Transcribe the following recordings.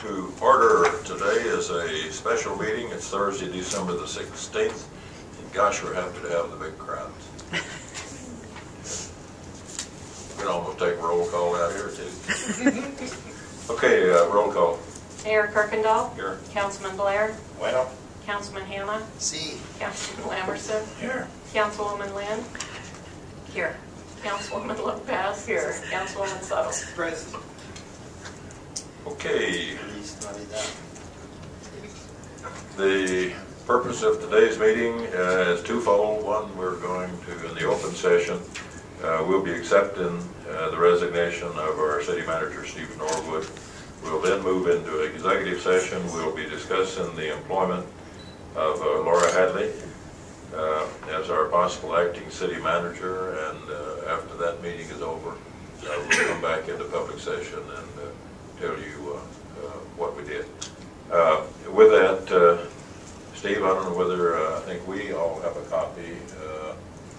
To order. Today is a special meeting. It's Thursday, December the 16th. And gosh, we're happy to have the big crowds. We can almost take a roll call out here too. Okay, roll call. Mayor Kirkendall. Here. Councilman Blair. Well. Councilman Hanna. See. Councilman Lamerson. Here. Councilwoman Lynn. Here. Councilwoman Lopez. Here. Councilwoman Suttle. Present. Okay. The purpose of today's meeting is twofold. One, we're going to, in the open session, we'll be accepting the resignation of our city manager, Steve Norwood. We'll then move into an executive session. We'll be discussing the employment of Laura Hadley as our possible acting city manager, and after that meeting is over, we'll come back into public session and tell you what we did. With that, Steve, I don't know whether, I think we all have a copy,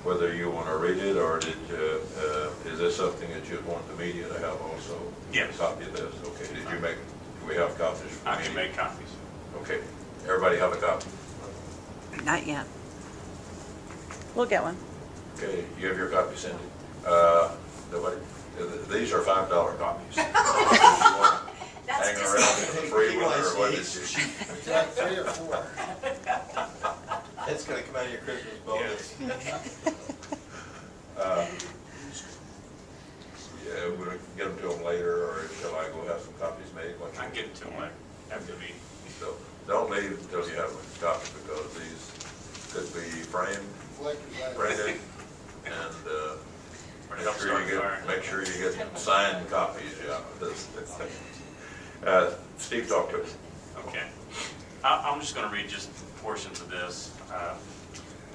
whether you want to read it, or did is this something that you'd want the media to have also? Yes. A copy of this? Okay, did you make, do we have copies? For I can make copies. Okay, everybody have a copy? Not yet. We'll get one. Okay, you have your copy, Cindy? Nobody? These are $5 copies. Hanging around for the free one, or what is it? Like 3 or 4. It's going to come out of your Christmas bonus. Yeah, we'll get them to them later, or shall I go have some copies made? I can get it to them later after the meeting. So don't leave until you have a copy, because these could be framed, printed, and make sure you get signed copies. Yeah. Steve, talk to us. Okay. I'm just going to read just portions of this.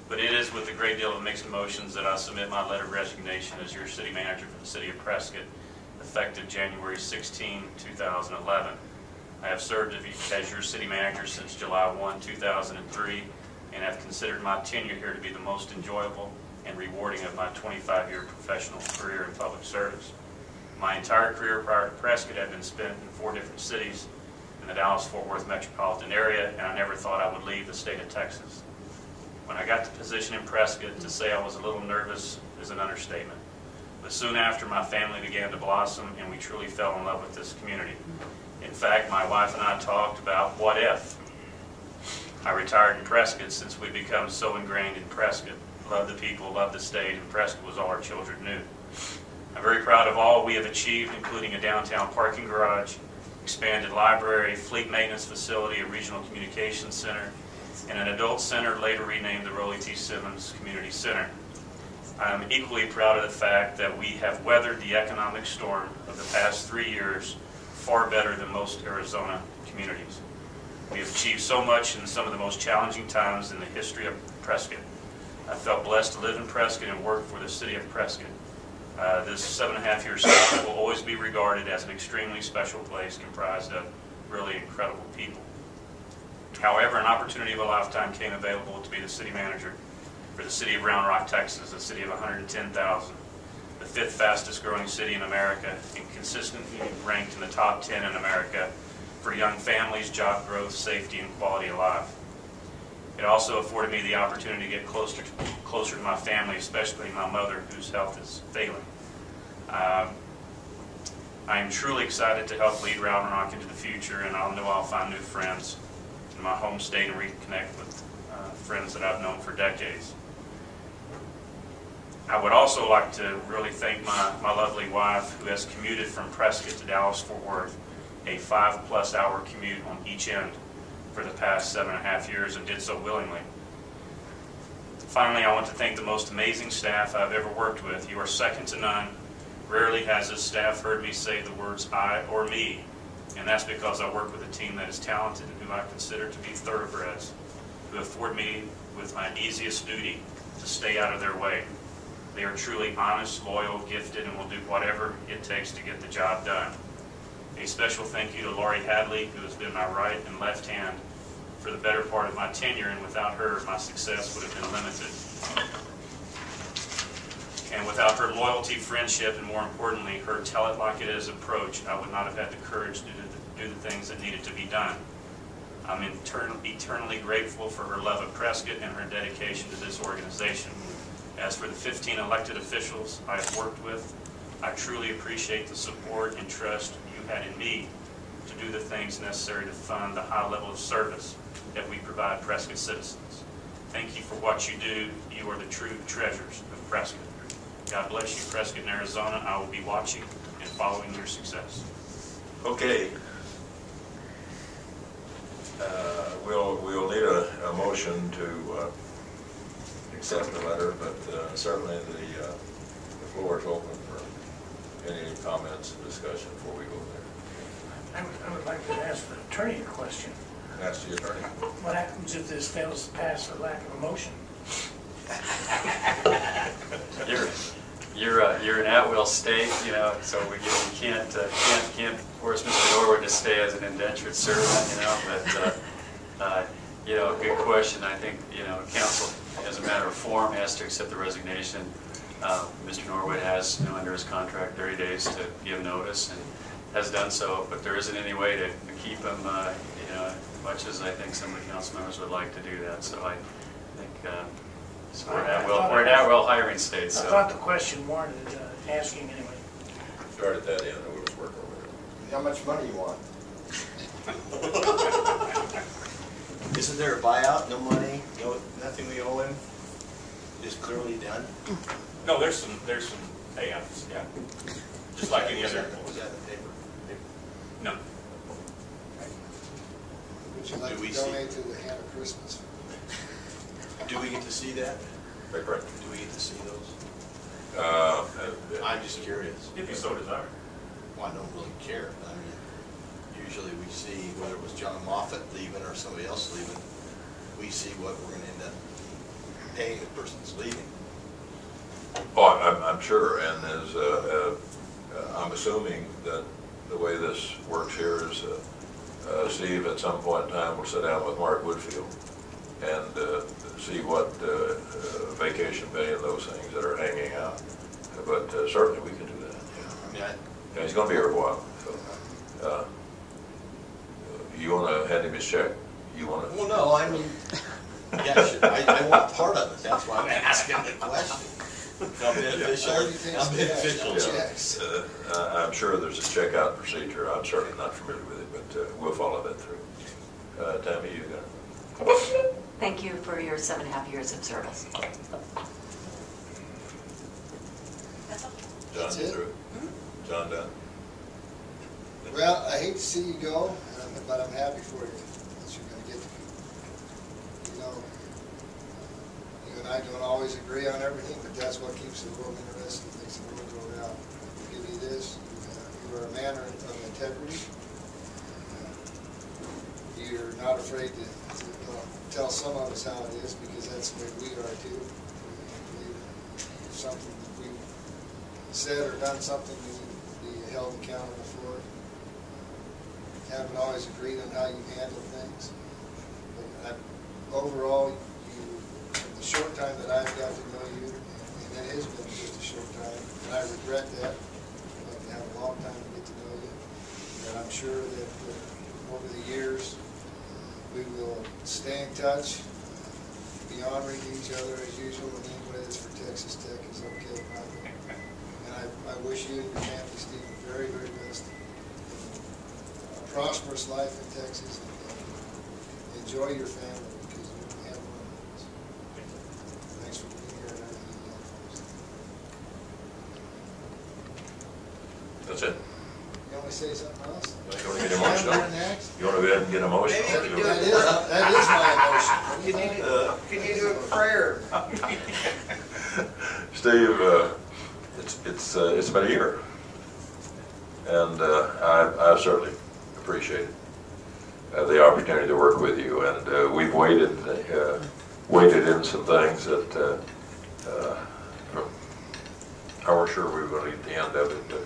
But it is with a great deal of mixed emotions that I submit my letter of resignation as your city manager for the city of Prescott, effective January 16, 2011. I have served as your city manager since July 1, 2003, and have considered my tenure here to be the most enjoyable and rewarding of my 25-year professional career in public service. My entire career prior to Prescott had been spent in 4 different cities in the Dallas-Fort Worth metropolitan area, and I never thought I would leave the state of Texas. When I got the position in Prescott, to say I was a little nervous is an understatement. But soon after, my family began to blossom, and we truly fell in love with this community. In fact, my wife and I talked about what if. I retired in Prescott since we become so ingrained in Prescott. Love the people, love the state, and Prescott was all our children knew. I'm very proud of all we have achieved, including a downtown parking garage, expanded library, fleet maintenance facility, a regional communications center, and an adult center later renamed the Rollie T. Simmons Community Center. I'm equally proud of the fact that we have weathered the economic storm of the past 3 years far better than most Arizona communities. We have achieved so much in some of the most challenging times in the history of Prescott. I felt blessed to live in Prescott and work for the city of Prescott. This 7.5-year South will always be regarded as an extremely special place comprised of really incredible people. However, an opportunity of a lifetime came available to be the city manager for the city of Round Rock, Texas, a city of 110,000, the 5th fastest growing city in America, and consistently ranked in the top 10 in America for young families, job growth, safety, and quality of life. It also afforded me the opportunity to get closer to my family, especially my mother, whose health is failing. I am truly excited to help lead Round Rock into the future, and I know I'll find new friends in my home state and reconnect with friends that I've known for decades. I would also like to really thank my lovely wife, who has commuted from Prescott to Dallas-Fort Worth, a 5+ hour commute on each end for the past 7.5 years, and did so willingly. Finally, I want to thank the most amazing staff I've ever worked with. You are second to none. Rarely has this staff heard me say the words I or me, and that's because I work with a team that is talented and who I consider to be thoroughbreds, who afford me with my easiest duty to stay out of their way. They are truly honest, loyal, gifted, and will do whatever it takes to get the job done. A special thank you to Laurie Hadley, who has been my right and left hand for the better part of my tenure, and without her, my success would have been limited. And without her loyalty, friendship, and more importantly, her tell-it-like-it-is approach, I would not have had the courage do the things that needed to be done. I'm eternally grateful for her love of Prescott and her dedication to this organization. As for the 15 elected officials I have worked with, I truly appreciate the support and trust you had in me to do the things necessary to fund the high level of service that we provide Prescott citizens. Thank you for what you do. You are the true treasures of Prescott. God bless you, Prescott and Arizona. I will be watching and following your success. Okay. We'll need a motion to accept the letter, but certainly the floor is open for any comments and discussion before we go there. I would like to ask the attorney a question. Ask the attorney. What happens if this fails to pass for lack of a motion? You're an at-will state, you know, so we can't force Mr. Norwood to stay as an indentured servant, you know, but, you know, good question. I think, you know, council, as a matter of form, has to accept the resignation. Mr. Norwood has, you know, under his contract, 30 days to give notice and has done so, but there isn't any way to keep him, you know, much as I think some of the council members would like to do that. So I think so we're an at-will hiring state. So. I thought the question warranted asking anyway. Start at that end, and we'll just work over it. How much money you want? Isn't there a buyout? No money? No, nothing we owe him? Just clearly done? No, there's some payouts, yeah. Just like any other. Was that in the paper? No. Would you like Do we to see- donate to the Hand of Christmas? Do we get to see that? Right, right. Do we get to see those? Uh, I'm just curious. If you so desire. Well, I don't really care. I mean, usually we see whether it was John Moffett leaving or somebody else leaving, we see what we're gonna end up paying the person that's leaving. Oh, I'm sure, and as I'm assuming that the way this works here is Steve at some point in time will sit down with Mark Woodfield and see what vacation pay and those things that are hanging out. But certainly we can do that. I mean, Yeah, he's going to be here a while. So, you want to hand him his check? You want to? well, no, I mean, yeah, sure. I want part of it. That's why I'm asking the question. How beneficial? How beneficial? Checks. I'm sure there's a checkout procedure. I'm certainly not familiar with it, but we'll follow that through. Tammy, you got it? Thank you for your 7.5 years of service. That's all. John, That's you it? through? John done? Well, I hate to see you go, but I'm happy for you that you're going to get to go. You know, you and I don't always agree on everything, but that's what keeps the world interested, makes the world go round. I'll give you this. You are a man of integrity. You're not afraid to tell some of us how it is, because that's the way we are too. If something that we've said or done something we need to be held accountable for. Haven't always agreed on how you handle things, but overall, in the short time that I've got to know you, and it has been just a short time, and I regret that. I'd like to have a long time to get to know you, and I'm sure that over the years, we will stay in touch, be honoring to each other as usual, and anybody that's for Texas Tech is okay with me. And I wish you and your family, Steve, the very, very best. A prosperous life in Texas, and enjoy your family, because you don't have one of those. Thanks for being here and everything else. That's it. You want me to say something else? You want to get emotional? Next? You want to go ahead and get emotional? That is my emotion. Can you do a prayer? Steve, it's been a year, and I certainly appreciate the opportunity to work with you. And we've waited in some things that I weren't sure we were going to get the end of it, but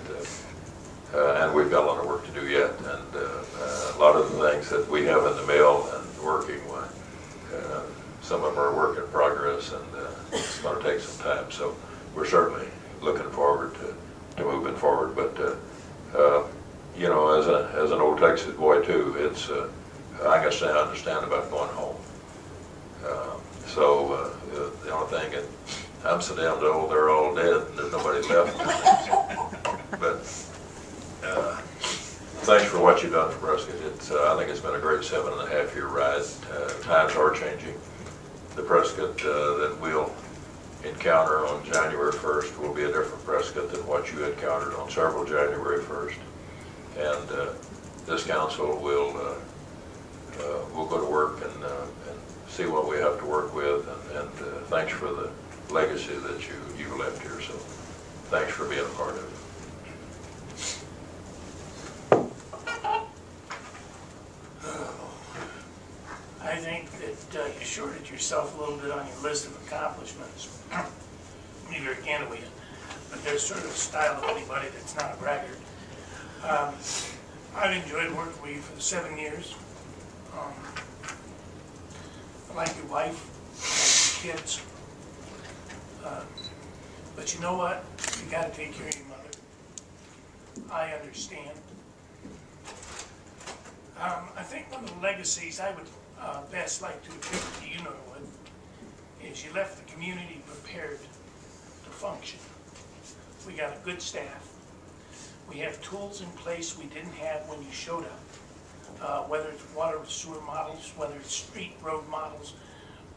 and we've got a lot of work to do yet. And a lot of the things that we have in the mail and working with, some of them are a work in progress, and it's going to take some time. So we're certainly looking forward to moving forward. But you know, as an old Texas boy too, it's, I guess I understand about going home. So the only thing, I'm so damn old, they're all dead, and there's nobody left. But thanks for what you've done for Prescott. It's, I think it's been a great 7.5-year ride. Times are changing. The Prescott that we'll encounter on January 1st will be a different Prescott than what you encountered on several January 1st. And this council will go to work and see what we have to work with. And thanks for the legacy that you left here. So thanks for being a part of it. I think that you shorted yourself a little bit on your list of accomplishments. Neither can we, but there's sort of a style of anybody that's not a braggart. I've enjoyed working with you for the 7 years. I like your wife, I like your kids. But you know what? You gotta take care of your mother. I understand. I think one of the legacies I would best like to attribute to you, Norwood, is you left the community prepared to function. We got a good staff. We have tools in place we didn't have when you showed up. Whether it's water sewer models, whether it's street road models,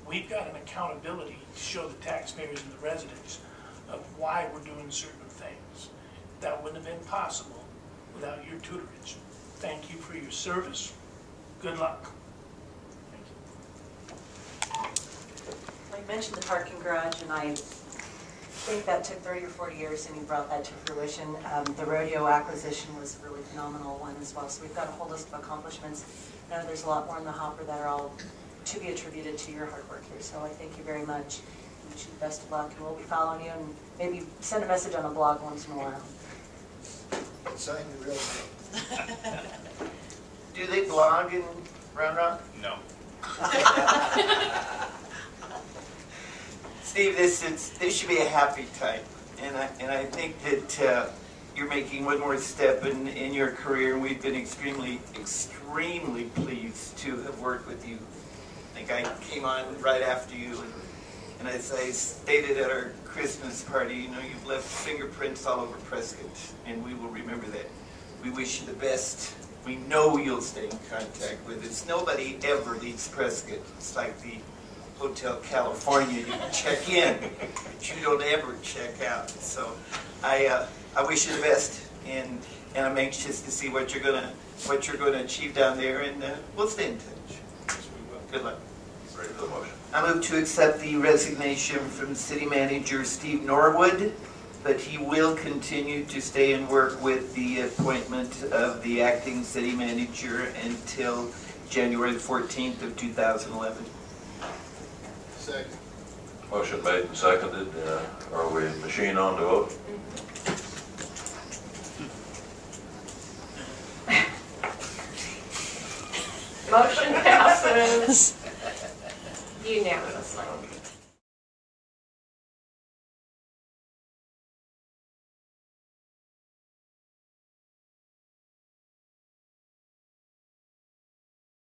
we've got an accountability to show the taxpayers and the residents of why we're doing certain things. That wouldn't have been possible without your tutorage. Thank you for your service. Good luck. I mentioned the parking garage, and I think that took 30 or 40 years, and you brought that to fruition. The rodeo acquisition was a really phenomenal one as well. So we've got a whole list of accomplishments. I know there's a lot more in the hopper that are all to be attributed to your hard work here. So I thank you very much. I wish you the best of luck, and we'll be following you, and maybe send a message on the blog once in a while. Sign your real name. Do they blog in Round Rock? No. Steve, this should be a happy time, and I think that you're making one more step in your career, and we've been extremely pleased to have worked with you. I think I came on right after you, and as I stated at our Christmas party, you know, you've left fingerprints all over Prescott, and we will remember that. We wish you the best. We know you'll stay in contact with us. Nobody ever leaves Prescott. It's like the Hotel California. You can check in, but you don't ever check out. So I wish you the best, and I'm anxious to see what you're gonna achieve down there, and we'll stay in touch. Yes, we will. Good luck. Ready for the motion? I move to accept the resignation from City Manager Steve Norwood, but he will continue to stay and work with the appointment of the acting city manager until January 14th of 2011. Second. Motion made and seconded. Are we machine on to vote? Motion passes unanimously.